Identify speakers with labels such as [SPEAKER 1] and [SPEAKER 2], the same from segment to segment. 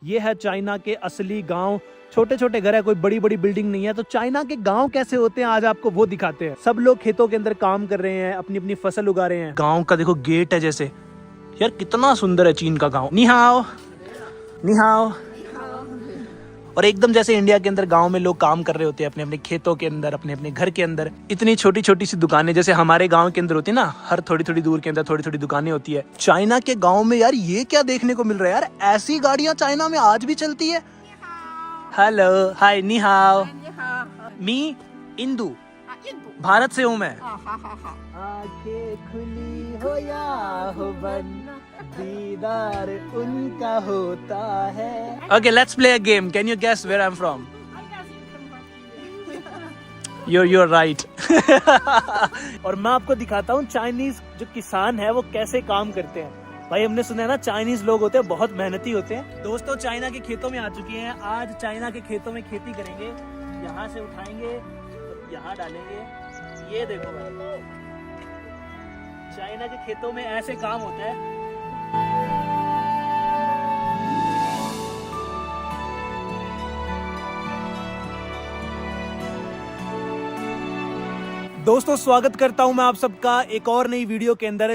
[SPEAKER 1] ये है चाइना के असली गांव। छोटे छोटे घर है, कोई बड़ी बड़ी बिल्डिंग नहीं है। तो चाइना के गांव कैसे होते हैं आज आपको वो दिखाते हैं। सब लोग खेतों के अंदर काम कर रहे हैं, अपनी अपनी फसल उगा रहे हैं। गांव का देखो गेट है जैसे, यार कितना सुंदर है चीन का गांव। नी हाओ, नी हाओ। और एकदम जैसे इंडिया के अंदर गांव में लोग काम कर रहे होते हैं अपने अपने खेतों के अंदर, अपने अपने घर के अंदर। इतनी छोटी छोटी सी दुकानें जैसे हमारे गांव के अंदर होती है ना, हर थोड़ी थोड़ी दूर के अंदर थोड़ी थोड़ी दुकानें होती है। चाइना के गांव में यार ये क्या देखने को मिल रहा है यार, ऐसी गाड़ियां चाइना में आज भी चलती है। हेलो, हाय, नी हाओ। मी इंदू, भारत से हूँ मैं। आंखें खुली हो या हो बंद, दीदार उनका होता है। Okay, let's play a game. Can you guess where I'm from? You're right. और मैं आपको दिखाता हूँ चाइनीज जो किसान है वो कैसे काम करते हैं। भाई हमने सुना है ना, चाइनीज लोग होते हैं बहुत मेहनती होते हैं। दोस्तों चाइना के खेतों में आ चुके हैं। आज चाइना के खेतों में खेती करेंगे। यहाँ से उठाएंगे, यहाँ डालेंगे। ये देखो भाई, चाइना के खेतों में ऐसे काम होता है। दोस्तों स्वागत करता हूं मैं आप सबका एक और नई वीडियो के अंदर।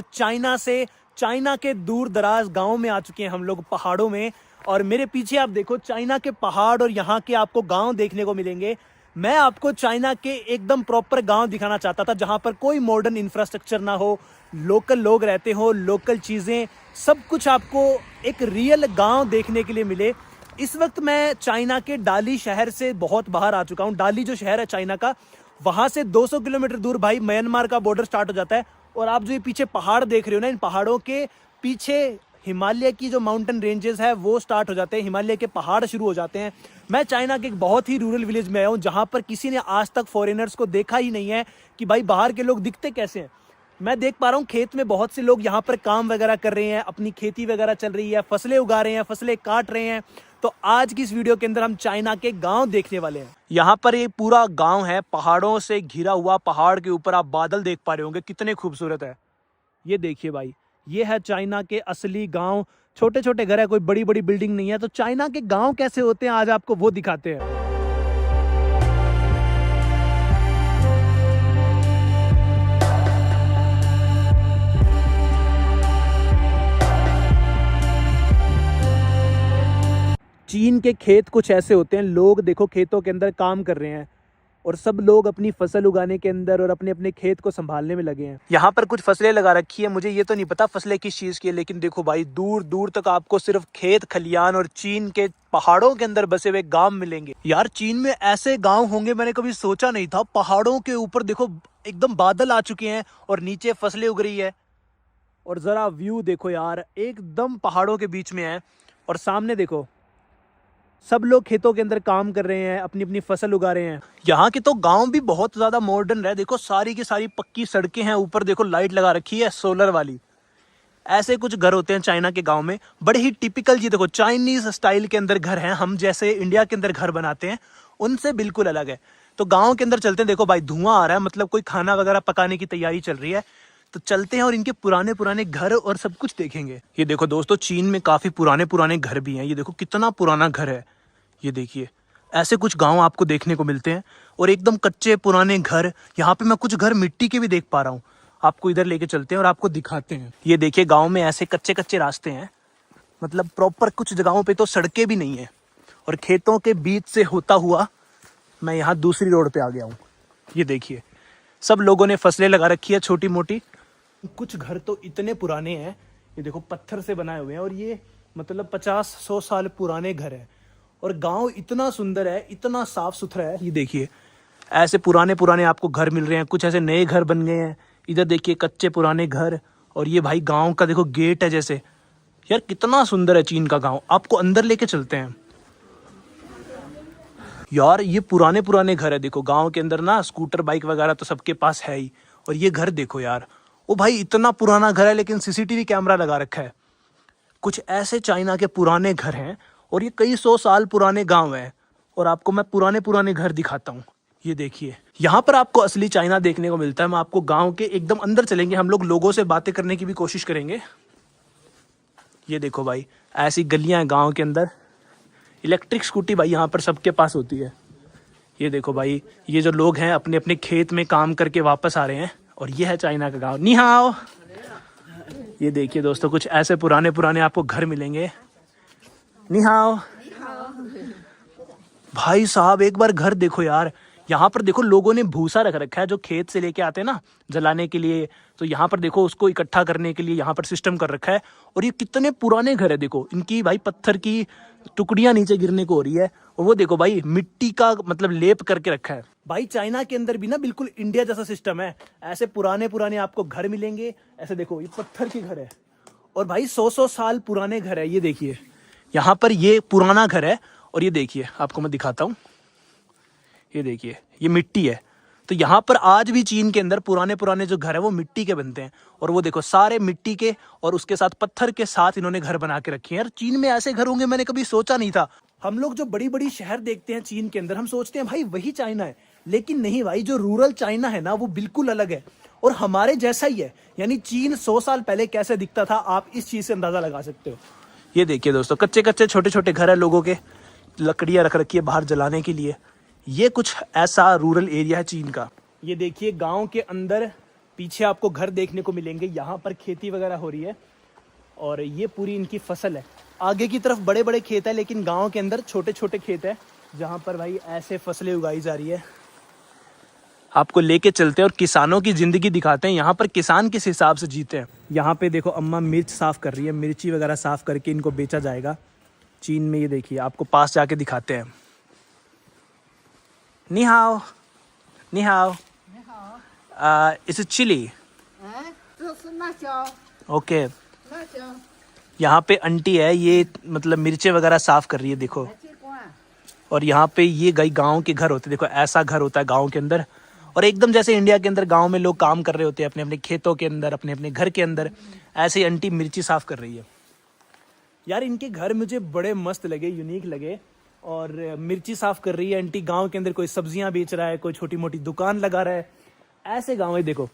[SPEAKER 1] चाइना के दूर दराज गांव में आ चुके हैं हम लोग, पहाड़ों में। और मेरे पीछे आप देखो चाइना के पहाड़ और यहाँ के आपको गांव देखने को मिलेंगे। मैं आपको चाइना के एकदम प्रॉपर गांव दिखाना चाहता था, जहां पर कोई मॉडर्न इंफ्रास्ट्रक्चर ना हो, लोकल लोग रहते हो, लोकल चीजें, सब कुछ आपको एक रियल गांव देखने के लिए मिले। इस वक्त मैं चाइना के डाली शहर से बहुत बाहर आ चुका हूँ। डाली जो शहर है चाइना का, वहां से 200 किलोमीटर दूर भाई म्यांमार का बॉर्डर स्टार्ट हो जाता है। और आप जो ये पीछे पहाड़ देख रहे हो ना, इन पहाड़ों के पीछे हिमालय की जो माउंटेन रेंजेस है वो स्टार्ट हो जाते हैं, हिमालय के पहाड़ शुरू हो जाते हैं। मैं चाइना के एक बहुत ही रूरल विलेज में आया हूँ, जहां पर किसी ने आज तक फॉरेनर्स को देखा ही नहीं है कि भाई बाहर के लोग दिखते कैसे हैं। मैं देख पा रहा हूँ खेत में बहुत से लोग यहाँ पर काम वगैरह कर रहे हैं, अपनी खेती वगैरह चल रही है, फसलें उगा रहे हैं, फसलें काट रहे हैं। तो आज की इस वीडियो के अंदर हम चाइना के गांव देखने वाले हैं। यहाँ पर ये पूरा गांव है, पहाड़ों से घिरा हुआ। पहाड़ के ऊपर आप बादल देख पा रहे होंगे, कितने खूबसूरत है। ये देखिए भाई, ये है चाइना के असली गांव। छोटे छोटे घर है, कोई बड़ी बड़ी बिल्डिंग नहीं है। तो चाइना के गांव कैसे होते हैं आज आपको वो दिखाते हैं। चीन के खेत कुछ ऐसे होते हैं। लोग देखो खेतों के अंदर काम कर रहे हैं और सब लोग अपनी फसल उगाने के अंदर और अपने अपने खेत को संभालने में लगे हैं। यहाँ पर कुछ फसलें लगा रखी है, मुझे ये तो नहीं पता फसलें किस चीज की है, लेकिन देखो भाई दूर दूर तक आपको सिर्फ खेत खलियान और चीन के पहाड़ों के अंदर बसे हुए गांव मिलेंगे। यार चीन में ऐसे गांव होंगे मैंने कभी सोचा नहीं था। पहाड़ों के ऊपर देखो एकदम बादल आ चुके हैं और नीचे फसलें उग रही है। और जरा व्यू देखो यार, एकदम पहाड़ों के बीच में है। और सामने देखो सब लोग खेतों के अंदर काम कर रहे हैं, अपनी अपनी फसल उगा रहे हैं। यहाँ के तो गांव भी बहुत ज्यादा मॉडर्न है। देखो सारी की सारी पक्की सड़कें हैं, ऊपर देखो लाइट लगा रखी है सोलर वाली। ऐसे कुछ घर होते हैं चाइना के गांव में, बड़े ही टिपिकल। ये देखो चाइनीज स्टाइल के अंदर घर हैं। हम जैसे इंडिया के अंदर घर बनाते हैं उनसे बिल्कुल अलग है। तो गाँव के अंदर चलते हैं, देखो भाई धुआं आ रहा है, मतलब कोई खाना वगैरह पकाने की तैयारी चल रही है। तो चलते हैं और इनके पुराने पुराने घर और सब कुछ देखेंगे। ये देखो दोस्तों, चीन में काफी पुराने पुराने घर भी हैं। ये देखो कितना पुराना घर है। ये देखिए ऐसे कुछ गांव आपको देखने को मिलते हैं और एकदम कच्चे पुराने घर। यहाँ पे मैं कुछ घर मिट्टी के भी देख पा रहा हूँ। आपको इधर लेके चलते हैं और आपको दिखाते हैं। ये देखिए गांव में ऐसे कच्चे कच्चे रास्ते हैं, मतलब प्रॉपर। कुछ जगहों पे तो सड़कें भी नहीं है। और खेतों के बीच से होता हुआ मैं यहाँ दूसरी रोड पे आ गया हूँ। ये देखिए सब लोगों ने फसलें लगा रखी है छोटी मोटी। कुछ घर तो इतने पुराने हैं, ये देखो पत्थर से बनाए हुए हैं, और ये मतलब 50-100 साल पुराने घर हैं। और गांव इतना सुंदर है, इतना साफ सुथरा है। ये देखिए ऐसे पुराने पुराने आपको घर मिल रहे हैं, कुछ ऐसे नए घर बन गए हैं। इधर देखिए कच्चे पुराने घर। और ये भाई गांव का देखो गेट है जैसे। यार कितना सुंदर है चीन का गांव। आपको अंदर लेके चलते हैं। यार ये पुराने पुराने घर है। देखो गांव के अंदर ना स्कूटर बाइक वगैरह तो सबके पास है ही। और ये घर देखो यार, ओ भाई इतना पुराना घर है लेकिन सीसीटीवी कैमरा लगा रखा है। कुछ ऐसे चाइना के पुराने घर हैं और ये कई 100 साल पुराने गांव हैं। और आपको मैं पुराने पुराने घर दिखाता हूँ। ये देखिए यहाँ पर आपको असली चाइना देखने को मिलता है। मैं आपको गांव के एकदम अंदर चलेंगे, हम लोग लोगों से बातें करने की भी कोशिश करेंगे। ये देखो भाई ऐसी गलियां हैं गांव के अंदर। इलेक्ट्रिक स्कूटी भाई यहाँ पर सबके पास होती है। ये देखो भाई, ये जो लोग हैं अपने अपने खेत में काम करके वापस आ रहे हैं, और ये है चाइना का गांव। नी हाओ। ये देखिए दोस्तों, कुछ ऐसे पुराने पुराने आपको घर मिलेंगे। नी हाओ। भाई साहब एक बार घर देखो यार, यहाँ पर देखो लोगों ने भूसा रख रखा है जो खेत से लेके आते हैं ना जलाने के लिए, तो यहाँ पर देखो उसको इकट्ठा करने के लिए यहाँ पर सिस्टम कर रखा है। और ये कितने पुराने घर है देखो, इनकी भाई पत्थर की टुकड़ियां नीचे गिरने को हो रही है, और वो देखो भाई मिट्टी का मतलब लेप करके रखा है। भाई चाइना के अंदर भी ना बिल्कुल इंडिया जैसा सिस्टम है, ऐसे पुराने पुराने आपको घर मिलेंगे। ऐसे देखो ये पत्थर के घर है, और भाई 100-100 साल पुराने घर है। ये देखिए यहाँ पर ये पुराना घर है, और ये देखिए आपको मैं दिखाता हूँ, ये देखिए ये मिट्टी है। तो यहाँ पर आज भी चीन के अंदर पुराने पुराने जो घर है वो मिट्टी के बनते हैं, और वो देखो सारे मिट्टी के और उसके साथ पत्थर के साथ इन्होंने घर बना के रखे हैं। यार चीन में ऐसे घर होंगे मैंने कभी सोचा नहीं था। हम लोग जो बड़ी बड़ी शहर देखते हैं चीन के अंदर, हम सोचते हैं भाई वही चाइना है, लेकिन नहीं भाई, जो रूरल चाइना है ना वो बिल्कुल अलग है और हमारे जैसा ही है। यानी चीन 100 साल पहले कैसे दिखता था आप इस चीज से अंदाजा लगा सकते हो। ये देखिए दोस्तों, कच्चे कच्चे छोटे छोटे घर है लोगों के, लकड़ियां रख रखी है बाहर जलाने के लिए। ये कुछ ऐसा रूरल एरिया है चीन का। ये देखिए गांव के अंदर पीछे आपको घर देखने को मिलेंगे, यहाँ पर खेती वगैरह हो रही है, और ये पूरी इनकी फसल है। आगे की तरफ बड़े बड़े खेत है, लेकिन गांव के अंदर छोटे छोटे खेत है जहाँ पर भाई ऐसे फसलें उगाई जा रही है। आपको लेके चलते हैं और किसानों की जिंदगी दिखाते हैं, यहाँ पर किसान किस हिसाब से जीते हैं। यहाँ पे देखो अम्मा मिर्च साफ कर रही है, मिर्ची वगैरह साफ करके इनको बेचा जाएगा चीन में। ये देखिए आपको पास जाके दिखाते हैं। नी हाओ। नी हाओ। It's chilly. ओके। यहाँ पे आंटी है, ये मतलब मिर्चे वगैरह साफ कर रही है देखो। और यहाँ पे ये गांव के घर होते हैं, देखो ऐसा घर होता है गांव के अंदर, और एकदम जैसे इंडिया के अंदर गांव में लोग काम कर रहे होते हैं अपने अपने खेतों के अंदर, अपने अपने घर के अंदर, ऐसे ही आंटी मिर्ची साफ कर रही है। यार इनके घर मुझे बड़े मस्त लगे, यूनिक लगे। और मिर्ची साफ कर रही है आंटी, गांव के अंदर कोई सब्जियां बेच रहा है, कोई छोटी मोटी दुकान लगा रहा है। ऐसे गांव है देखो,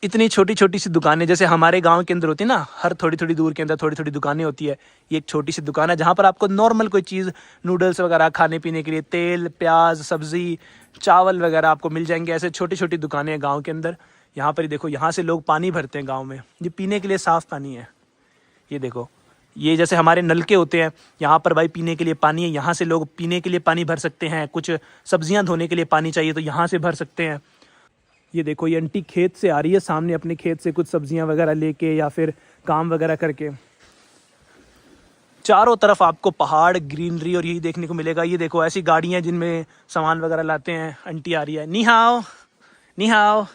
[SPEAKER 1] इतनी छोटी छोटी सी दुकानें, जैसे हमारे गांव के अंदर होती है ना, हर थोड़ी थोड़ी दूर के अंदर थोड़ी थोड़ी दुकानें होती है। ये एक छोटी सी दुकान है जहां पर आपको नॉर्मल कोई चीज़, नूडल्स वगैरह खाने पीने के लिए, तेल प्याज सब्जी चावल वगैरह आपको मिल जाएंगे। ऐसे छोटी छोटी दुकानें हैं गाँव के अंदर। यहाँ पर देखो, यहाँ से लोग पानी भरते हैं गाँव में, ये पीने के लिए साफ़ पानी है। ये देखो, ये जैसे हमारे नलके होते हैं, यहाँ पर भाई पीने के लिए पानी है, यहाँ से लोग पीने के लिए पानी भर सकते हैं। कुछ सब्जियां धोने के लिए पानी चाहिए तो यहाँ से भर सकते हैं। ये देखो ये आंटी खेत से आ रही है सामने, अपने खेत से कुछ सब्जियां वगैरह लेके या फिर काम वगैरह करके। चारों तरफ आपको पहाड़, ग्रीनरी और यही देखने को मिलेगा। ये देखो ऐसी गाड़ियाँ जिनमें सामान वगैरह लाते हैं। आंटी आ रही है, नी हाओ। नी हाओ।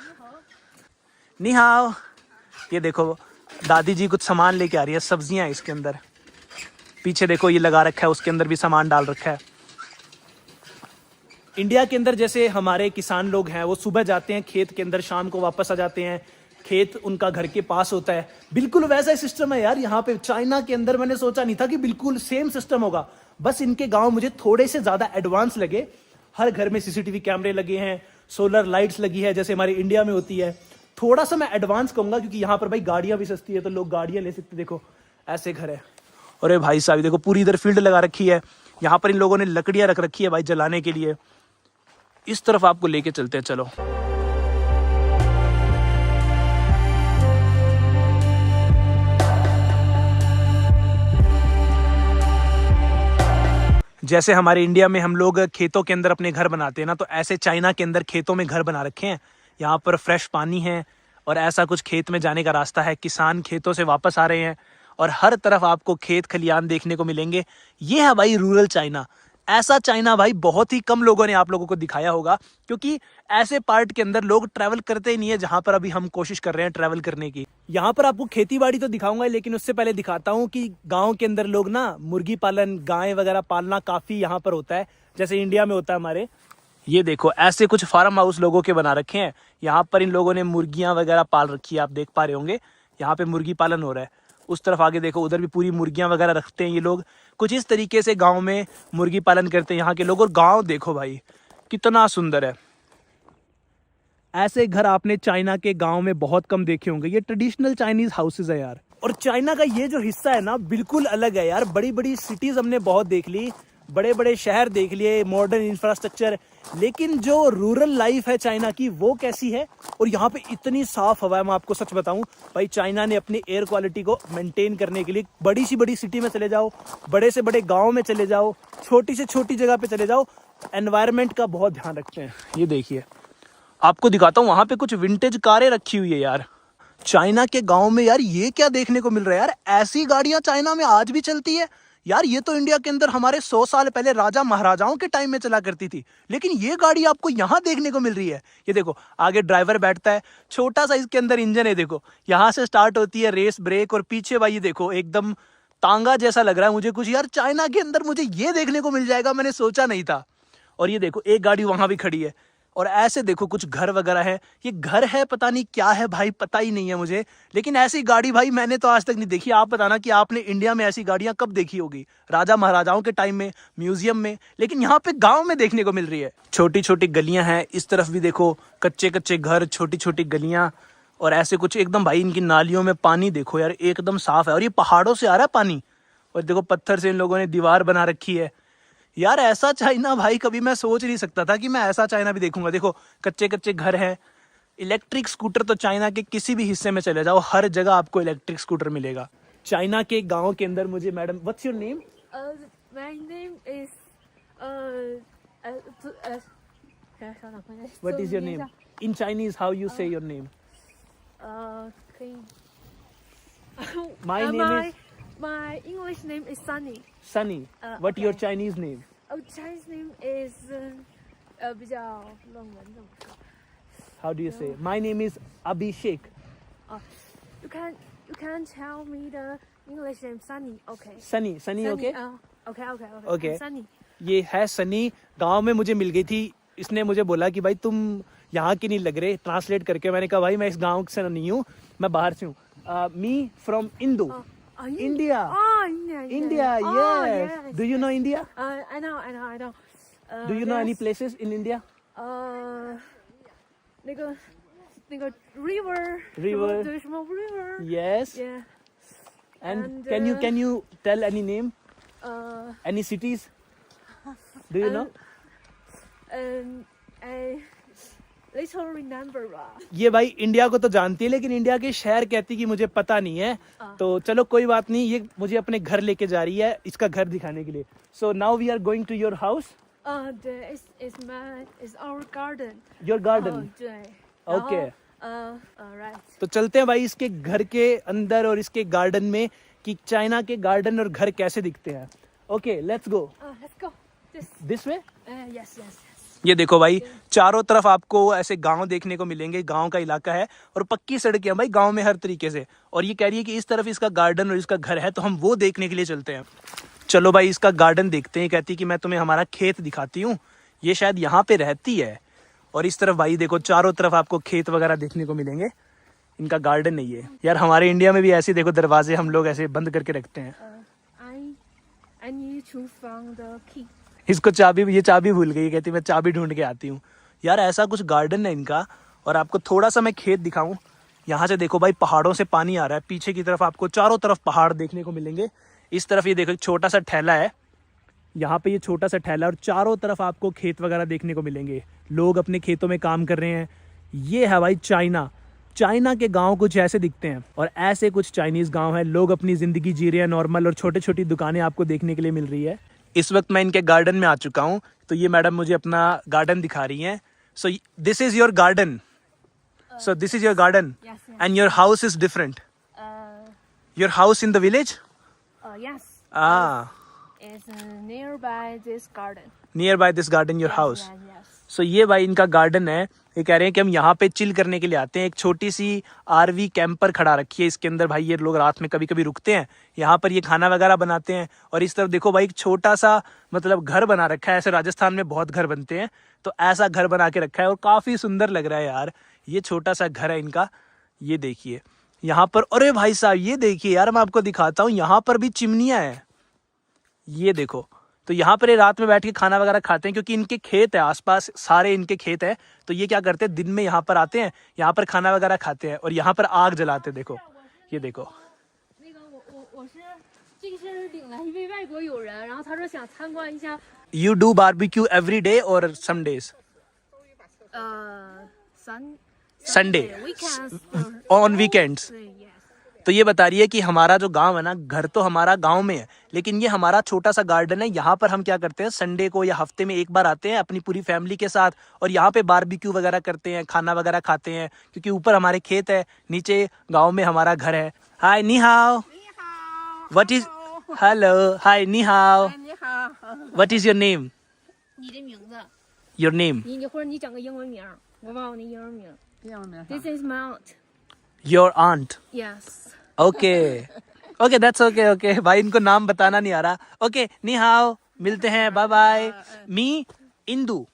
[SPEAKER 1] नी हाओ। ये देखो दादी जी कुछ सामान लेके आ रही है, सब्जियां इसके अंदर। पीछे देखो ये लगा रखा है, उसके अंदर भी सामान डाल रखा है। इंडिया के अंदर जैसे हमारे किसान लोग हैं, वो सुबह जाते हैं खेत के अंदर, शाम को वापस आ जाते हैं, खेत उनका घर के पास होता है। बिल्कुल वैसा ही सिस्टम है यार यहाँ पे। चाइना के अंदर मैंने सोचा नहीं था कि बिल्कुल सेम सिस्टम होगा। बस इनके गाँव मुझे थोड़े से ज्यादा एडवांस लगे। हर घर में CCTV कैमरे लगे हैं, सोलर लाइट्स लगी है जैसे हमारे इंडिया में होती है। थोड़ा सा मैं एडवांस कहूंगा क्योंकि यहाँ पर भाई गाड़ियां भी सस्ती है, तो लोग गाड़ियां ले सकते। देखो ऐसे घर है। अरे भाई साहब देखो, पूरी इधर फील्ड लगा रखी है, यहाँ पर इन लोगों ने लकड़ियां रख रखी है भाई जलाने के लिए। इस तरफ आपको लेके चलते हैं, चलो। जैसे हमारे इंडिया में हम लोग खेतों के अंदर अपने घर बनाते हैं ना, तो ऐसे चाइना के अंदर खेतों में घर बना रखे हैं। यहाँ पर फ्रेश पानी है और ऐसा कुछ खेत में जाने का रास्ता है। किसान खेतों से वापस आ रहे हैं और हर तरफ आपको खेत खलियान देखने को मिलेंगे। ये है भाई रूरल चाइना। ऐसा चाइना भाई बहुत ही कम लोगों ने आप लोगों को दिखाया होगा, क्योंकि ऐसे पार्ट के अंदर लोग ट्रैवल करते ही नहीं है जहां पर अभी हम कोशिश कर रहे हैं ट्रैवल करने की। यहाँ पर आपको खेती बाड़ी तो दिखाऊंगा, लेकिन उससे पहले दिखाता हूँ कि गाँव के अंदर लोग ना मुर्गी पालन, गाय वगैरह पालना काफी यहाँ पर होता है, जैसे इंडिया में होता है हमारे। ये देखो ऐसे कुछ फार्म हाउस लोगों के बना रखे हैं। यहाँ पर इन लोगों ने मुर्गियां वगैरह पाल रखी है, आप देख पा रहे होंगे। यहाँ पे मुर्गी पालन हो रहा है। उस तरफ आगे देखो, उधर भी पूरी मुर्गियां वगैरह रखते हैं ये लोग। कुछ इस तरीके से गांव में मुर्गी पालन करते हैं यहाँ के लोग। और गांव देखो भाई कितना सुंदर है। ऐसे घर आपने चाइना के गांव में बहुत कम देखे होंगे। ये ट्रेडिशनल चाइनीज हाउसेज है यार। और चाइना का ये जो हिस्सा है ना, बिल्कुल अलग है यार। बड़ी बड़ी सिटीज हमने बहुत देख ली, बड़े बड़े शहर देख लिए, मॉडर्न इंफ्रास्ट्रक्चर, लेकिन जो रूरल लाइफ है चाइना की वो कैसी है। और यहाँ पे इतनी साफ हवा है, मैं आपको सच बताऊं भाई, चाइना ने अपनी एयर क्वालिटी को मेंटेन करने के लिए बड़ी सी बड़ी सिटी में चले जाओ, बड़े से बड़े गाँव में चले जाओ, छोटी से छोटी जगह पे चले जाओ, एनवायरनमेंट का बहुत ध्यान रखते हैं। ये देखिए, आपको दिखाता हूँ, वहां पे कुछ विंटेज कारें रखी हुई है यार। चाइना के गांव में यार ये क्या देखने को मिल रहा है यार, ऐसी गाड़ियां चाइना में आज भी चलती है यार। ये तो इंडिया के अंदर हमारे 100 साल पहले राजा महाराजाओं के टाइम में चला करती थी, लेकिन ये गाड़ी आपको यहाँ देखने को मिल रही है। ये देखो, आगे ड्राइवर बैठता है, छोटा सा इसके अंदर इंजन है, देखो यहाँ से स्टार्ट होती है रेस ब्रेक, और पीछे भाई ये देखो एकदम तांगा जैसा लग रहा है मुझे कुछ यार। चाइना के अंदर मुझे ये देखने को मिल जाएगा, मैंने सोचा नहीं था। और ये देखो एक गाड़ी वहां भी खड़ी है, और ऐसे देखो कुछ घर वगैरह है। ये घर है पता नहीं क्या है भाई, पता ही नहीं है मुझे, लेकिन ऐसी गाड़ी भाई मैंने तो आज तक नहीं देखी। आप बताना कि आपने इंडिया में ऐसी गाड़ियां कब देखी होगी, राजा महाराजाओं के टाइम में, म्यूजियम में, लेकिन यहाँ पे गांव में देखने को मिल रही है। छोटी छोटी गलियां हैं, इस तरफ भी देखो कच्चे कच्चे घर, छोटी छोटी गलियां, और ऐसे कुछ एकदम भाई इनकी नालियों में पानी देखो यार एकदम साफ है, और ये पहाड़ों से आ रहा है पानी, और देखो पत्थर से इन लोगों ने दीवार बना रखी है यार। ऐसा चाइना भाई कभी मैं सोच नहीं सकता था कि मैं ऐसा चाइना भी देखूंगा। देखो कच्चे कच्चे घर हैं, इलेक्ट्रिक स्कूटर तो चाइना के किसी भी हिस्से में चले जाओ हर जगह आपको इलेक्ट्रिक स्कूटर मिलेगा। चाइना के गांव के अंदर मुझे, madam what's your name?
[SPEAKER 2] My name is
[SPEAKER 1] what is your name in Chinese? How you say your name? My name is,
[SPEAKER 2] my English name is Sunny.
[SPEAKER 1] Sunny. What
[SPEAKER 2] okay.
[SPEAKER 1] your Chinese name?
[SPEAKER 2] Oh, Chinese name is 比较冷门的。
[SPEAKER 1] How do you say? My name is Abhishek.
[SPEAKER 2] You can tell me the English name Sunny. Okay.
[SPEAKER 1] Sunny, okay? Okay.
[SPEAKER 2] Sunny.
[SPEAKER 1] ये है सनी, गांव में मुझे मिल गई थी। इसने मुझे बोला कि भाई तुम यहाँ की नहीं लग रहे, ट्रांसलेट करके। मैंने कहा भाई मैं इस गांव से नहीं हूँ, मैं बाहर से हूँ। Me from Indu, India. India, yes. Do you know India?
[SPEAKER 2] I know.
[SPEAKER 1] Do you know any places in India?
[SPEAKER 2] 那个 river. 对，什么 river?
[SPEAKER 1] Yes.
[SPEAKER 2] Yeah.
[SPEAKER 1] And can you tell any name? Any cities? Do you know?
[SPEAKER 2] I little remember.
[SPEAKER 1] ये भाई India को तो जानती है, लेकिन India के शहर कहती कि मुझे पता नहीं है। तो चलो कोई बात नहीं, ये मुझे अपने घर लेके जा रही है, इसका घर दिखाने के लिए। So now we are going to your house.
[SPEAKER 2] It's our garden.
[SPEAKER 1] Your garden.
[SPEAKER 2] 对。
[SPEAKER 1] Okay.
[SPEAKER 2] Right.
[SPEAKER 1] तो चलते हैं भाई इसके घर के अंदर और इसके गार्डन में कि चाइना के गार्डन और घर कैसे दिखते हैं। Okay, let's go.
[SPEAKER 2] Let's go.
[SPEAKER 1] This way?
[SPEAKER 2] Yes.
[SPEAKER 1] ये देखो भाई, चारों तरफ आपको ऐसे गांव देखने को मिलेंगे, गांव का इलाका है और पक्की सड़कें हैं भाई गांव में हर तरीके से। और ये कह रही है कि इस तरफ इसका गार्डन और इसका घर है, तो हम वो देखने के लिए चलते हैं। चलो भाई इसका गार्डन देखते हैं। कहती कि मैं तुम्हें हमारा खेत दिखाती हूँ, ये शायद यहाँ पे रहती है। और इस तरफ भाई देखो चारों तरफ आपको खेत वगैरह देखने को मिलेंगे, इनका गार्डन नहीं है यार। हमारे इंडिया में भी ऐसे देखो दरवाजे हम लोग ऐसे बंद करके रखते हैं।
[SPEAKER 2] I need to find the key.
[SPEAKER 1] इसको ये चाबी भूल गई, कहती मैं चाबी ढूंढ के आती हूँ। यार ऐसा कुछ गार्डन है इनका। और आपको थोड़ा सा मैं खेत दिखाऊं, यहाँ से देखो भाई पहाड़ों से पानी आ रहा है, पीछे की तरफ आपको चारों तरफ पहाड़ देखने को मिलेंगे। इस तरफ ये देखो एक छोटा सा ठेला है, यहाँ पे ये छोटा सा ठेला, और चारों तरफ आपको खेत वगैरह देखने को मिलेंगे, लोग अपने खेतों में काम कर रहे हैं। ये है भाई चाइना के गांव कुछ ऐसे दिखते हैं, और ऐसे कुछ चाइनीज गांव हैं, लोग अपनी जिंदगी जी रहे हैं नॉर्मल, और छोटी छोटी दुकानें आपको देखने के लिए मिल रही है। इस वक्त मैं इनके गार्डन में आ चुका हूँ, तो ये मैडम मुझे अपना गार्डन दिखा रही हैं। So this is your garden, and your house is different. Your house in the village?
[SPEAKER 2] Yes. It's nearby this garden.
[SPEAKER 1] Your house.
[SPEAKER 2] Yes.
[SPEAKER 1] So ये भाई इनका गार्डन है। ये कह रहे हैं कि हम यहाँ पे चिल करने के लिए आते हैं। एक छोटी सी आरवी कैंपर खड़ा रखी है, इसके अंदर भाई ये लोग रात में कभी कभी रुकते हैं, यहाँ पर ये खाना वगैरह बनाते हैं। और इस तरफ देखो भाई एक छोटा सा मतलब घर बना रखा है, ऐसे राजस्थान में बहुत घर बनते हैं, तो ऐसा घर बना के रखा है और काफी सुंदर लग रहा है यार। ये छोटा सा घर है इनका, ये देखिए यहाँ पर। अरे भाई साहब ये देखिए यार, मैं आपको दिखाता हूँ, यहाँ पर भी चिमनियाँ हैं, ये देखो। तो यहाँ पर ये रात में बैठ के खाना वगैरह खाते हैं, क्योंकि इनके खेत है आसपास, सारे इनके खेत है। तो ये क्या करते हैं, दिन में यहाँ पर आते हैं, यहाँ पर खाना वगैरह खाते हैं और यहाँ पर आग जलाते हैं। देखो ये देखो।
[SPEAKER 2] 这一是领了一位外国友人，然后他说想参观一下
[SPEAKER 1] You do barbecue every day or some days? Sunday.
[SPEAKER 2] weekends
[SPEAKER 1] On weekends.
[SPEAKER 2] 对 yes
[SPEAKER 1] तो ये बता रही है कि हमारा जो गांव है ना, घर तो हमारा गांव में है, लेकिन ये हमारा छोटा सा गार्डन है। यहाँ पर हम क्या करते हैं, संडे को या हफ्ते में एक बार आते हैं अपनी पूरी फैमिली के साथ, और यहाँ पे बारबेक्यू वगैरह करते हैं, खाना वगैरह खाते हैं, क्योंकि ऊपर हमारे खेत है, नीचे गांव में हमारा घर है। हाय नी हाउ, व्हाट इज, हेलो, हाय नी हाउ, what is your name?
[SPEAKER 2] 你的名字
[SPEAKER 1] your name?
[SPEAKER 2] 你或者你整个英文名，我忘了你英文名。This is my aunt.
[SPEAKER 1] Your aunt?
[SPEAKER 2] Yes.
[SPEAKER 1] Okay okay, that's okay okay. भाई इनको नाम बताना नहीं आ रहा। ओके, नी हाउ, मिलते हैं, बाय बाय। मी इंदू,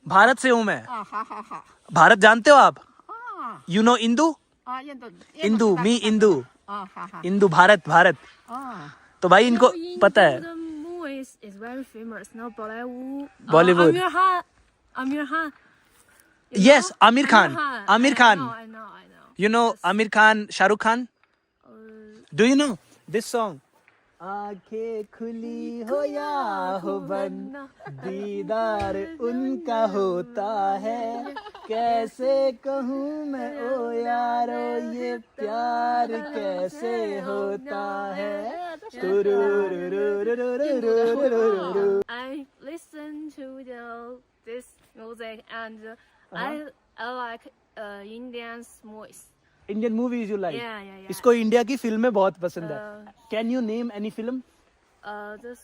[SPEAKER 1] भारत से हूँ मैं। भारत जानते हो आप? यू नो इंदू? इंदू, मी इंदू, इंदू भारत, भारत। तो भाई इनको पता है।
[SPEAKER 2] The movie is very famous. No, Bollywood.
[SPEAKER 1] Bollywood.
[SPEAKER 2] Amir Khan.
[SPEAKER 1] Yes, Amir Khan. Amir Khan.
[SPEAKER 2] I know.
[SPEAKER 1] You know Amir Khan, Shahrukh Khan? Do you know this song? आंखें खुली हो या हो बंद, दीदार उनका होता है, कैसे कहूँ मैं ओ यारो ये प्यार कैसे होता है।
[SPEAKER 2] I listen to this music and I like Indian movies.
[SPEAKER 1] Indian movies you like?
[SPEAKER 2] Yeah.
[SPEAKER 1] इसको इंडिया की फिल्में बहुत पसंद है। Can you name any film?
[SPEAKER 2] This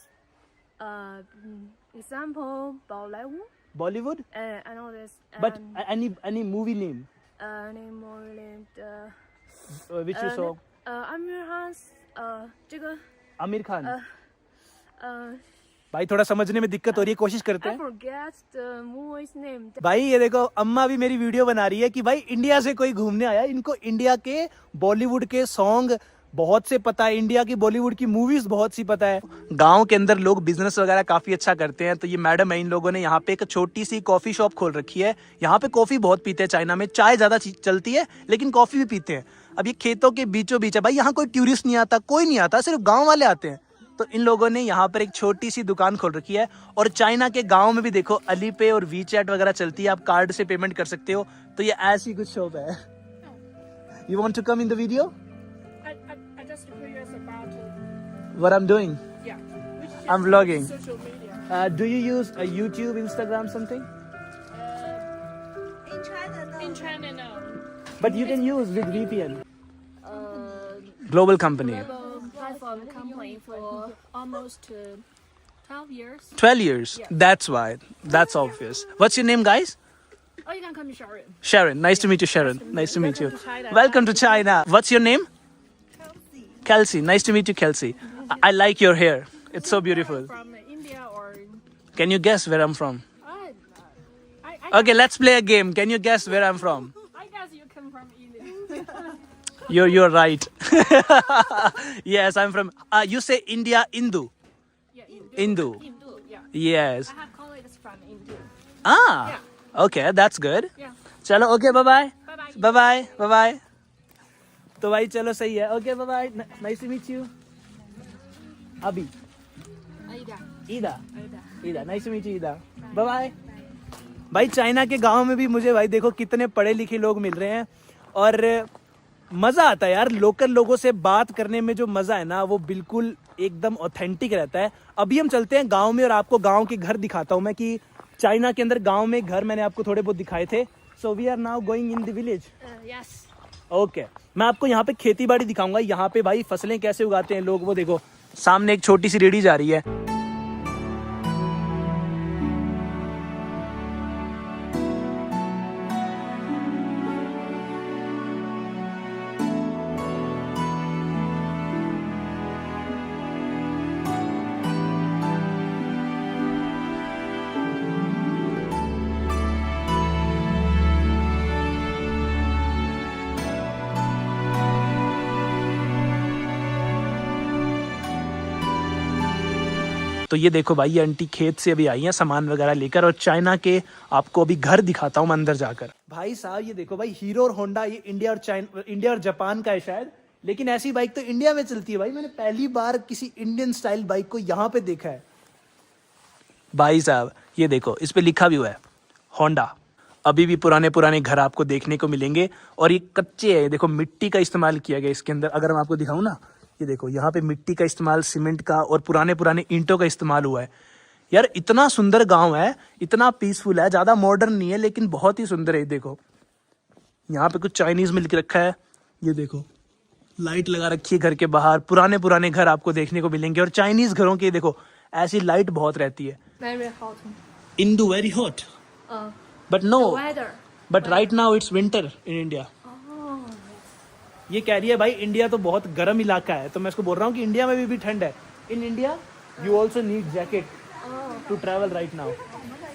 [SPEAKER 2] example Bollywood.
[SPEAKER 1] Bollywood?
[SPEAKER 2] I know this.
[SPEAKER 1] But any movie name?
[SPEAKER 2] Any more named
[SPEAKER 1] Which you saw?
[SPEAKER 2] Amir Khan's 这个
[SPEAKER 1] Aamir Khan.
[SPEAKER 2] I
[SPEAKER 1] भाई थोड़ा समझने में दिक्कत हो रही है, कोशिश करते हैं।
[SPEAKER 2] forget the movie's name.
[SPEAKER 1] भाई ये देखो, अम्मा भी मेरी वीडियो बना रही है कि भाई इंडिया से कोई घूमने आया, इनको इंडिया के बॉलीवुड के सॉन्ग बहुत से पता है, इंडिया की बॉलीवुड की मूवीज बहुत सी पता है। गांव के अंदर लोग बिजनेस वगैरह काफी अच्छा करते हैं। तो ये मैडम है, इन लोगों ने यहाँ पे एक छोटी सी कॉफी शॉप खोल रखी है। यहाँ पे कॉफी बहुत पीते हैं, चाइना में चाय ज्यादा चलती है लेकिन कॉफी भी पीते हैं। अब ये खेतों के बीचों बीच है भाई, यहाँ कोई टूरिस्ट नहीं आता, कोई नहीं आता, सिर्फ गाँव वाले आते हैं। तो इन लोगों ने यहाँ पर एक छोटी सी दुकान खोल रखी है। और चाइना के गांव में भी देखो अली पे और वी चैट वगैरह चलती है, आप कार्ड से पेमेंट कर सकते हो। तो ये ऐसी कुछ शॉप है। You want to come in the video?
[SPEAKER 2] I just curious about
[SPEAKER 1] What I'm doing?
[SPEAKER 2] yeah.
[SPEAKER 1] I'm vlogging.
[SPEAKER 2] Social media.
[SPEAKER 1] Do you use YouTube, Instagram, something?
[SPEAKER 2] In China, no.
[SPEAKER 1] But you can use with VPN. Global company.
[SPEAKER 2] Platform company for almost 12 years.
[SPEAKER 1] 12 years.
[SPEAKER 2] Yeah.
[SPEAKER 1] That's why. That's obvious. What's your name, guys?
[SPEAKER 2] Oh, you can call me Sharon.
[SPEAKER 1] Sharon. Nice to meet you, Sharon. Nice to meet you.
[SPEAKER 2] Welcome to China.
[SPEAKER 1] Welcome to China. What's your name? Kelsey. Nice to meet you, Kelsey. I like your hair. It's so beautiful.
[SPEAKER 2] From India or
[SPEAKER 1] Can you guess where I'm from?
[SPEAKER 2] I
[SPEAKER 1] Okay, let's play a game. Can you guess where I'm from?
[SPEAKER 2] guess you come from India.
[SPEAKER 1] You're right. Yes, I'm from. You say India, Hindu.
[SPEAKER 2] Yeah,
[SPEAKER 1] Hindu.
[SPEAKER 2] Hindu, yeah.
[SPEAKER 1] Yes.
[SPEAKER 2] I have colleagues from India.
[SPEAKER 1] Ah.
[SPEAKER 2] Yeah.
[SPEAKER 1] Okay, that's good.
[SPEAKER 2] Yeah.
[SPEAKER 1] चलो, okay, bye bye.
[SPEAKER 2] Bye-bye.
[SPEAKER 1] Bye bye. Bye bye. तो भाई चलो सही है। Okay, bye bye. Nice to meet you. Abhi.
[SPEAKER 2] Aida.
[SPEAKER 1] Ida. Nice to meet you, Ida. Bye bye. भाई China के गांव में भी मुझे भाई देखो कितने पढ़े लिखे लोग मिल रहे हैं, और मजा आता है यार। लोकल लोगों से बात करने में जो मजा है ना, वो बिल्कुल एकदम ऑथेंटिक रहता है। अभी हम चलते हैं गांव में और आपको गांव के घर दिखाता हूं मैं, कि चाइना के अंदर गांव में घर मैंने आपको थोड़े बहुत दिखाए थे। So we are now going in the village.
[SPEAKER 2] Yes.
[SPEAKER 1] Okay, मैं आपको यहाँ पे खेती बाड़ी दिखाऊंगा। यहाँ पे भाई फसलें कैसे उगाते हैं लोग, वो देखो सामने एक छोटी सी रेडी जा रही है। तो ये देखो भाई, ये आंटी खेत से अभी आई हैं सामान वगैरह लेकर, और चाइना के आपको अभी घर दिखाता हूँ मैं अंदर जाकर। भाई साहब ये देखो भाई, हीरो और होंडा, ये इंडिया और जापान का है शायद। लेकिन ऐसी बाइक तो इंडिया में चलती है भाई। मैंने पहली बार किसी इंडियन स्टाइल बाइक को यहाँ पे देखा है भाई साहब। ये देखो, इस पे लिखा भी हुआ है होंडा। अभी भी पुराने पुराने घर आपको देखने को मिलेंगे और ये कच्चे है। देखो मिट्टी का इस्तेमाल किया गया इसके अंदर। अगर मैं आपको दिखाऊं ना, ये देखो यहाँ पे मिट्टी का इस्तेमाल, सीमेंट का और पुराने पुराने ईंटों का इस्तेमाल हुआ है। यार इतना सुंदर गांव है, इतना पीसफुल है, ज्यादा मॉडर्न नहीं है लेकिन बहुत ही सुंदर है। देखो यहाँ पे कुछ चाइनीज में लिख रखा है। ये देखो लाइट लगा रखी है घर के बाहर। पुराने पुराने घर आपको देखने को मिलेंगे और चाइनीज घरों के देखो ऐसी लाइट बहुत रहती है।
[SPEAKER 2] Very hot.
[SPEAKER 1] इंदु very hot
[SPEAKER 2] Uh,
[SPEAKER 1] but no,
[SPEAKER 2] the weather.
[SPEAKER 1] But right now it's winter in India.
[SPEAKER 2] Oh.
[SPEAKER 1] ये कह रही है भाई इंडिया तो बहुत गर्म इलाका है, तो मैं इसको बोल रहा हूँ कि इंडिया में भी ठंड है। In India you also need jacket to travel right now.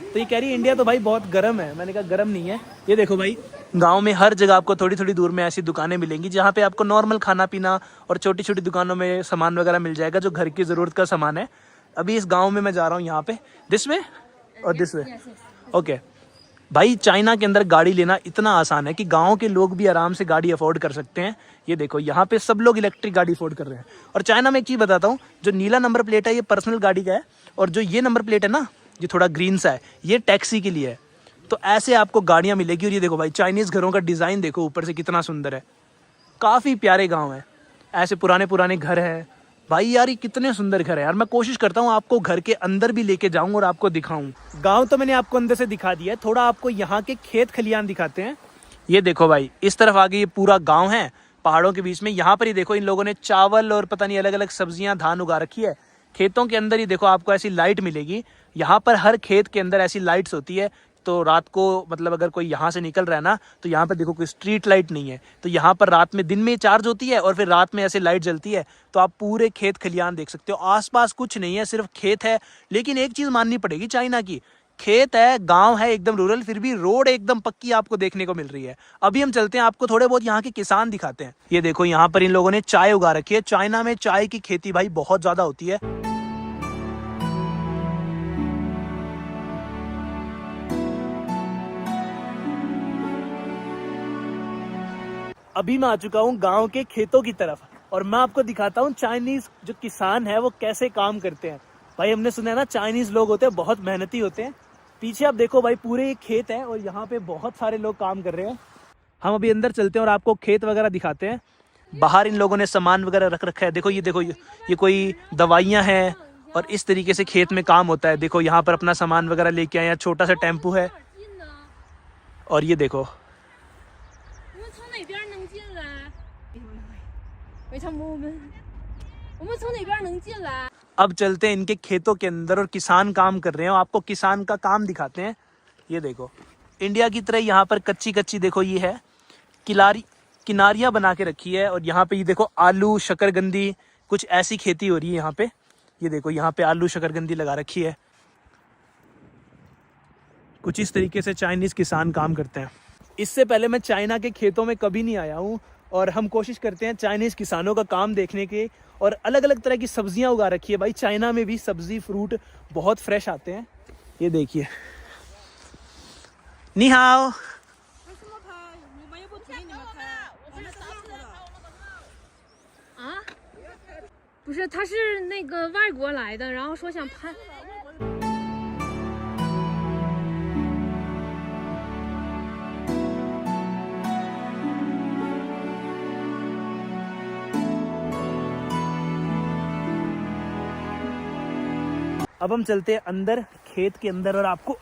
[SPEAKER 1] तो ये कह रही है इंडिया तो भाई बहुत गर्म है। मैंने कहा गर्म नहीं है। ये देखो भाई, गांव में हर जगह आपको थोड़ी थोड़ी दूर में ऐसी दुकानें मिलेंगी जहाँ पे आपको नॉर्मल खाना पीना और छोटी छोटी दुकानों में सामान वगैरह मिल जाएगा जो घर की ज़रूरत का सामान है। अभी इस गाँव में मैं जा रहा हूँ यहाँ पे, दिस वे और दिस वे। ओके भाई, चाइना के अंदर गाड़ी लेना इतना आसान है कि गांव के लोग भी आराम से गाड़ी अफोर्ड कर सकते हैं। ये देखो यहाँ पे सब लोग इलेक्ट्रिक गाड़ी अफोर्ड कर रहे हैं। और चाइना में एक चीज़ बताता हूँ, जो नीला नंबर प्लेट है ये पर्सनल गाड़ी का है और जो ये नंबर प्लेट है ना, ये थोड़ा ग्रीन सा है, ये टैक्सी के लिए है। तो ऐसे आपको गाड़ियाँ मिलेगी। और ये देखो भाई चाइनीज़ घरों का डिज़ाइन देखो ऊपर से कितना सुंदर है। काफ़ी प्यारे गाँव है, ऐसे पुराने पुराने घर हैं भाई। यार ये कितने सुंदर घर है यार। मैं कोशिश करता हूँ आपको घर के अंदर भी लेके जाऊं और आपको दिखाऊं। गांव तो मैंने आपको अंदर से दिखा दिया है, थोड़ा आपको यहाँ के खेत खलियान दिखाते हैं। ये देखो भाई, इस तरफ आगे ये पूरा गांव है पहाड़ों के बीच में। यहाँ पर ही देखो इन लोगों ने चावल और पता नहीं अलग अलग सब्जियां, धान उगा रखी है। खेतों के अंदर ही देखो आपको ऐसी लाइट मिलेगी। यहाँ पर हर खेत के अंदर ऐसी लाइट्स होती है। तो रात को मतलब अगर कोई यहाँ से निकल रहा है ना, तो यहाँ पर देखो कोई स्ट्रीट लाइट नहीं है, तो यहाँ पर रात में, दिन में चार्ज होती है और फिर रात में ऐसे लाइट जलती है। तो आप पूरे खेत खलियान देख सकते हो। आसपास कुछ नहीं है, सिर्फ खेत है। लेकिन एक चीज माननी पड़ेगी चाइना की, खेत है, गांव है एकदम रूरल, फिर भी रोड एकदम पक्की आपको देखने को मिल रही है। अभी हम चलते हैं, आपको थोड़े बहुत यहाँ के किसान दिखाते हैं। ये देखो यहाँ पर इन लोगों ने चाय उगा रखी है। चाइना में चाय की खेती भाई बहुत ज्यादा होती है। अभी मैं आ चुका हूँ गांव के खेतों की तरफ और मैं आपको दिखाता हूँ चाइनीज जो किसान है वो कैसे काम करते हैं। भाई हमने सुना है ना, चाइनीज लोग होते हैं बहुत मेहनती होते हैं। पीछे आप देखो भाई पूरे एक खेत है और यहाँ पे बहुत सारे लोग काम कर रहे हैं। हम अभी अंदर चलते हैं और आपको खेत वगैरह दिखाते हैं। बाहर इन लोगों ने सामान वगैरह रख रखा है। देखो ये कोई दवाइयाँ हैं और इस तरीके से खेत में काम होता है। देखो यहाँ पर अपना सामान वगैरह लेके आए हैं, छोटा सा टेम्पू है। और ये देखो अब चलते हैं इनके खेतों के अंदर और किसान काम कर रहे हैं। आपको किसान का काम दिखाते हैं। ये देखो इंडिया की तरह यहाँ पर कच्ची कच्ची देखो ये है किनारियां बना के रखी है। और यहाँ पे ये देखो आलू, शकरकंदी, कुछ ऐसी खेती हो रही है यहाँ पे। ये देखो यहाँ पे आलू शकरकंदी लगा रखी है। कुछ इस तरीके से चाइनीज किसान काम करते हैं। इससे पहले मैं चाइना के खेतों में कभी नहीं आया हूँ और हम कोशिश करते हैं चाइनीज किसानों का काम देखने के। और अलग अलग तरह की सब्जियां उगा रखी है भाई। चाइना में भी सब्जी फ्रूट बहुत फ्रेश आते हैं। ये देखिए, नी हाओ।
[SPEAKER 2] 不是，他是那个外国来的，然后说想拍。
[SPEAKER 1] अब हम चलते हैं अंदर, खेत के अंदर, और आपको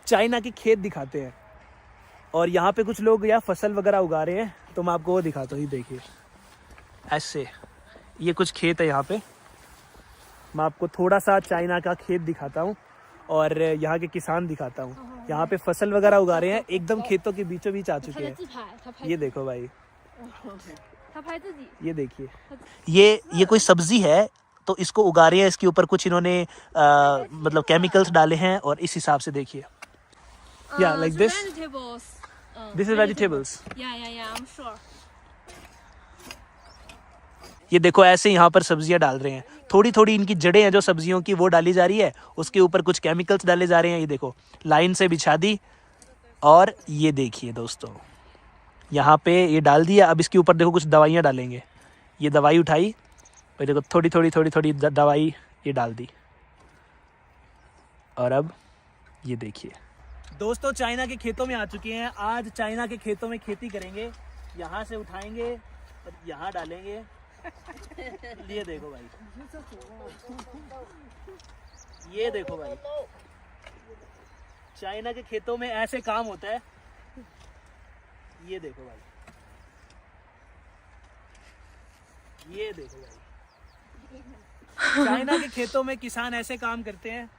[SPEAKER 1] चाइना के खेत दिखाते हैं। और यहाँ पे कुछ लोग या फसल वगैरह उगा रहे हैं, तो मैं आपको वो दिखाता हूँ। ये देखिए ऐसे, ये कुछ खेत है यहाँ पे। मैं आपको थोड़ा सा चाइना का खेत दिखाता हूँ और यहाँ के किसान दिखाता हूँ। यहाँ पे फसल वगैरह उगा रहे हैं, एकदम खेतों के बीचों बीच आ चुके हैं। ये देखो भाई, ये देखिए, ये कोई सब्जी है तो इसको उगा रहे हैं। इसके ऊपर कुछ इन्होंने मतलब केमिकल्स डाले हैं और इस हिसाब से देखिए। या like this is vegetables.
[SPEAKER 2] I'm sure.
[SPEAKER 1] ये देखो ऐसे यहाँ पर सब्जियां डाल रहे हैं। थोड़ी थोड़ी इनकी जड़ें हैं जो सब्जियों की, वो डाली जा रही है। उसके ऊपर कुछ केमिकल्स डाले जा रहे हैं। ये देखो लाइन से बिछा दी और ये देखिए दोस्तों, यहाँ पे ये डाल दिया। अब इसके ऊपर देखो कुछ दवाइयाँ डालेंगे। ये दवाई उठाई और देखो थोड़ी दवाई ये डाल दी। और अब ये देखिए दोस्तों, चाइना के खेतों में आ चुके हैं। आज चाइना के खेतों में खेती करेंगे। यहाँ से उठाएंगे और यहाँ डालेंगे। ये देखो भाई, ये देखो भाई, चाइना के खेतों में ऐसे काम होता है। ये देखो भाई, ये देखो भाई, चाइना के खेतों में किसान ऐसे काम करते हैं।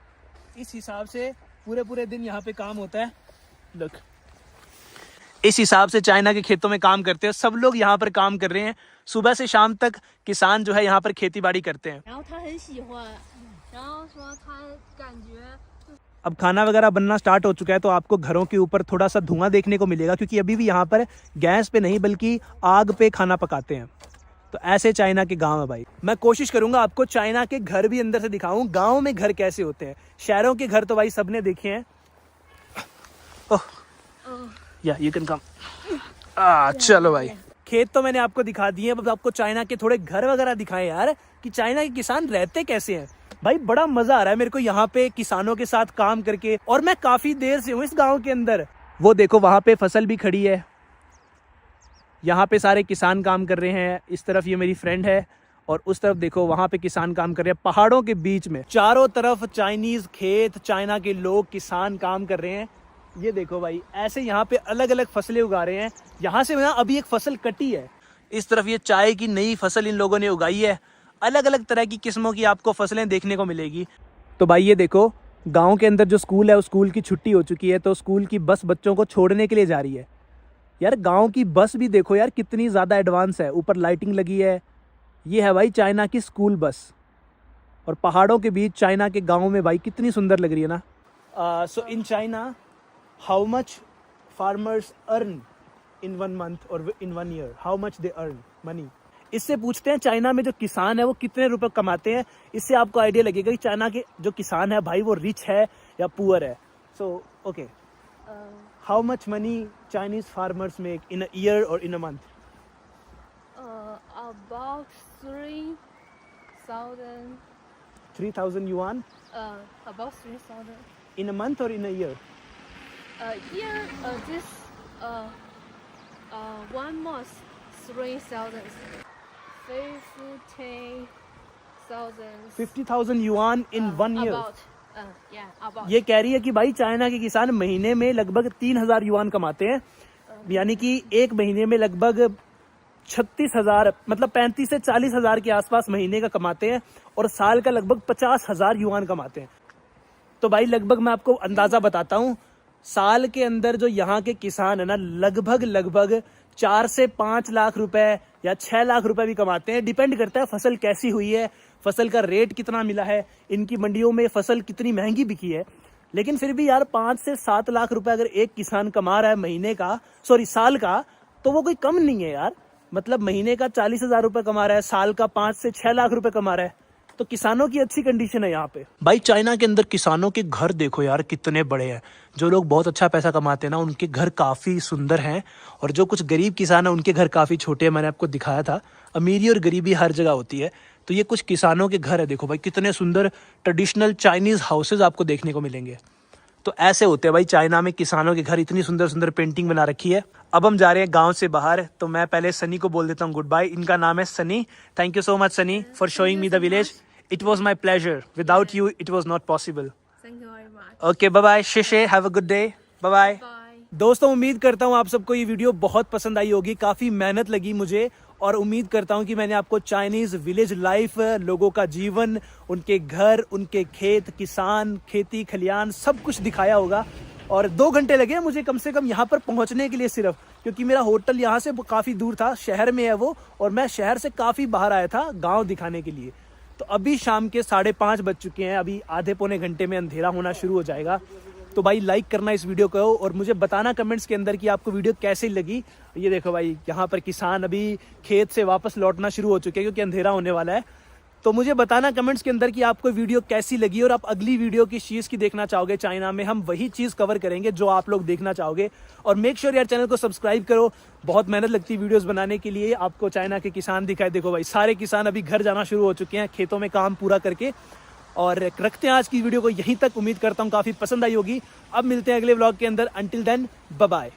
[SPEAKER 1] इस हिसाब से पूरे दिन यहाँ पे काम होता है। लुक, इस हिसाब से चाइना के खेतों में काम करते हैं। सब लोग यहाँ पर काम कर रहे हैं। सुबह से शाम तक किसान जो है यहाँ पर खेती बाड़ी करते हैं।
[SPEAKER 2] 然后他很喜欢，然后说他感觉
[SPEAKER 1] अब खाना वगैरह बनना स्टार्ट हो चुका है, तो आपको घरों के ऊपर थोड़ा सा धुआं देखने को मिलेगा, क्योंकि अभी भी यहाँ पर गैस पे नहीं बल्कि आग पे खाना पकाते हैं। तो ऐसे चाइना के गांव है भाई। मैं कोशिश करूंगा आपको चाइना के घर भी अंदर से दिखाऊं, गांव में घर कैसे होते हैं। शहरों के घर तो भाई सबने देखे हैं। ओह या यू कैन कम। चलो भाई, खेत तो मैंने आपको दिखा दिए, अब आपको चाइना के थोड़े घर वगैरह दिखाएं यार, कि चाइना के किसान रहते कैसे हैं। भाई बड़ा मजा आ रहा है मेरे को यहाँ पे किसानों के साथ काम करके, और मैं काफी देर से हूँ इस गांव के अंदर। वो देखो वहां पे फसल भी खड़ी है, यहाँ पे सारे किसान काम कर रहे हैं। इस तरफ ये मेरी फ्रेंड है, और उस तरफ देखो वहां पे किसान काम कर रहे हैं। पहाड़ों के बीच में चारों तरफ चाइनीज खेत, चाइना के लोग, किसान काम कर रहे हैं। ये देखो भाई, ऐसे यहाँ पे अलग अलग फसलें उगा रहे हैं। यहाँ से ना अभी एक फसल कटी है। इस तरफ ये चाय की नई फसल इन लोगों ने उगाई है। अलग अलग तरह की किस्मों की आपको फसलें देखने को मिलेगी। तो भाई ये देखो, गांव के अंदर जो स्कूल है, उस स्कूल की छुट्टी हो चुकी है, तो स्कूल की बस बच्चों को छोड़ने के लिए जा रही है। यार गांव की बस भी देखो यार कितनी ज़्यादा एडवांस है, ऊपर लाइटिंग लगी है। ये है भाई चाइना की स्कूल बस, और पहाड़ों के बीच चाइना के गाँव में भाई कितनी सुंदर लग रही है ना। So in China how much farmers earn in 1 month और in 1 year, how much they earn money. इससे पूछते हैं चाइना में जो किसान है वो कितने रुपए कमाते हैं। इससे आपको आइडिया लगेगा कि चाइना के जो किसान है भाई वो रिच है या पुअर है। So okay, how much money Chinese farmers make in a year और इन a month?
[SPEAKER 2] about 3,000
[SPEAKER 1] 3,000 yuan
[SPEAKER 2] about 3,000
[SPEAKER 1] in a month or in a year?
[SPEAKER 2] year this 1 month 3,000 50,000
[SPEAKER 1] 50,000 yuan in 1 year.
[SPEAKER 2] about about
[SPEAKER 1] ये कह रही है कि भाई China के किसान महीने में लगभग 3,000 युआन कमाते हैं, यानी कि एक महीने में लगभग 36,000, मतलब 35 से 40,000 के आसपास महीने का कमाते हैं, और साल का लगभग 50,000 युआन कमाते हैं। तो भाई लगभग मैं आपको अंदाजा बताता हूँ, साल के अंदर जो यहाँ के किसान है ना, लगभग 4 से 5 लाख रुपए या 6 लाख रुपए भी कमाते हैं। डिपेंड करता है फसल कैसी हुई है, फसल का रेट कितना मिला है, इनकी मंडियों में फसल कितनी महंगी बिकी है। लेकिन फिर भी यार 5 से 7 लाख रुपए अगर एक किसान कमा रहा है महीने का, साल का, तो वो कोई कम नहीं है यार। मतलब महीने का 40,000 रुपए कमा रहा है, साल का 5 से 6 लाख रुपए कमा रहा है। तो किसानों की अच्छी कंडीशन है यहाँ पे। भाई चाइना के अंदर किसानों के घर देखो यार कितने बड़े हैं। जो लोग बहुत अच्छा पैसा कमाते हैं ना, उनके घर काफी सुंदर हैं, और जो कुछ गरीब किसान है उनके घर काफी छोटे हैं। मैंने आपको दिखाया था, अमीरी और गरीबी हर जगह होती है। तो ये कुछ किसानों के घर है, देखो भाई कितने सुंदर ट्रेडिशनल चाइनीज हाउसेज आपको देखने को मिलेंगे। तो ऐसे होते हैं भाई चाइना में किसानों के घर। इतनी सुंदर सुंदर पेंटिंग बना रखी है। अब हम जा रहे हैं गांव से बाहर, तो मैं पहले सनी को बोल देता हूँ गुड बाय। इनका नाम है Sunny. Thank you so much Sunny for showing me the village. It was my pleasure, without you it was not possible.
[SPEAKER 2] thank you very much
[SPEAKER 1] okay bye bye, शिशे, have a good day, bye bye.
[SPEAKER 2] bye
[SPEAKER 1] दोस्तों उम्मीद करता हूँ आप सबको ये video बहुत पसंद आई होगी। काफी मेहनत लगी मुझे, और उम्मीद करता हूँ कि मैंने आपको चाइनीज विलेज लाइफ, लोगों का जीवन, उनके घर, उनके खेत, किसान, खेती खलियान, सब कुछ दिखाया होगा। और 2 घंटे लगे मुझे कम से कम यहाँ पर पहुँचने के लिए सिर्फ, क्योंकि मेरा होटल यहाँ से काफ़ी दूर था, शहर में है वो, और मैं शहर से काफ़ी बाहर आया था गाँव दिखाने के लिए। तो अभी शाम के 5:30 बज चुके हैं, अभी आधे पौने घंटे में अंधेरा होना शुरू हो जाएगा। तो भाई लाइक करना इस वीडियो को, और मुझे बताना कमेंट्स के अंदर कि आपको वीडियो कैसी लगी। ये देखो भाई यहाँ पर किसान अभी खेत से वापस लौटना शुरू हो चुके हैं, क्योंकि अंधेरा होने वाला है। तो मुझे बताना कमेंट्स के अंदर कि आपको वीडियो कैसी लगी और आप अगली वीडियो किस चीज़ की देखना चाहोगे चाइना में। हम वही चीज़ कवर करेंगे जो आप लोग देखना चाहोगे। और मेक श्योर यार चैनल को सब्सक्राइब करो, बहुत मेहनत लगती है वीडियोस बनाने के लिए। आपको चाइना के किसान दिखाए, देखो भाई सारे किसान अभी घर जाना शुरू हो चुके हैं खेतों में काम पूरा करके। और रखते हैं आज की वीडियो को यहीं तक, उम्मीद करता हूँ काफ़ी पसंद आई होगी। अब मिलते हैं अगले व्लॉग के अंदर, अंटिल देन बाय बाय।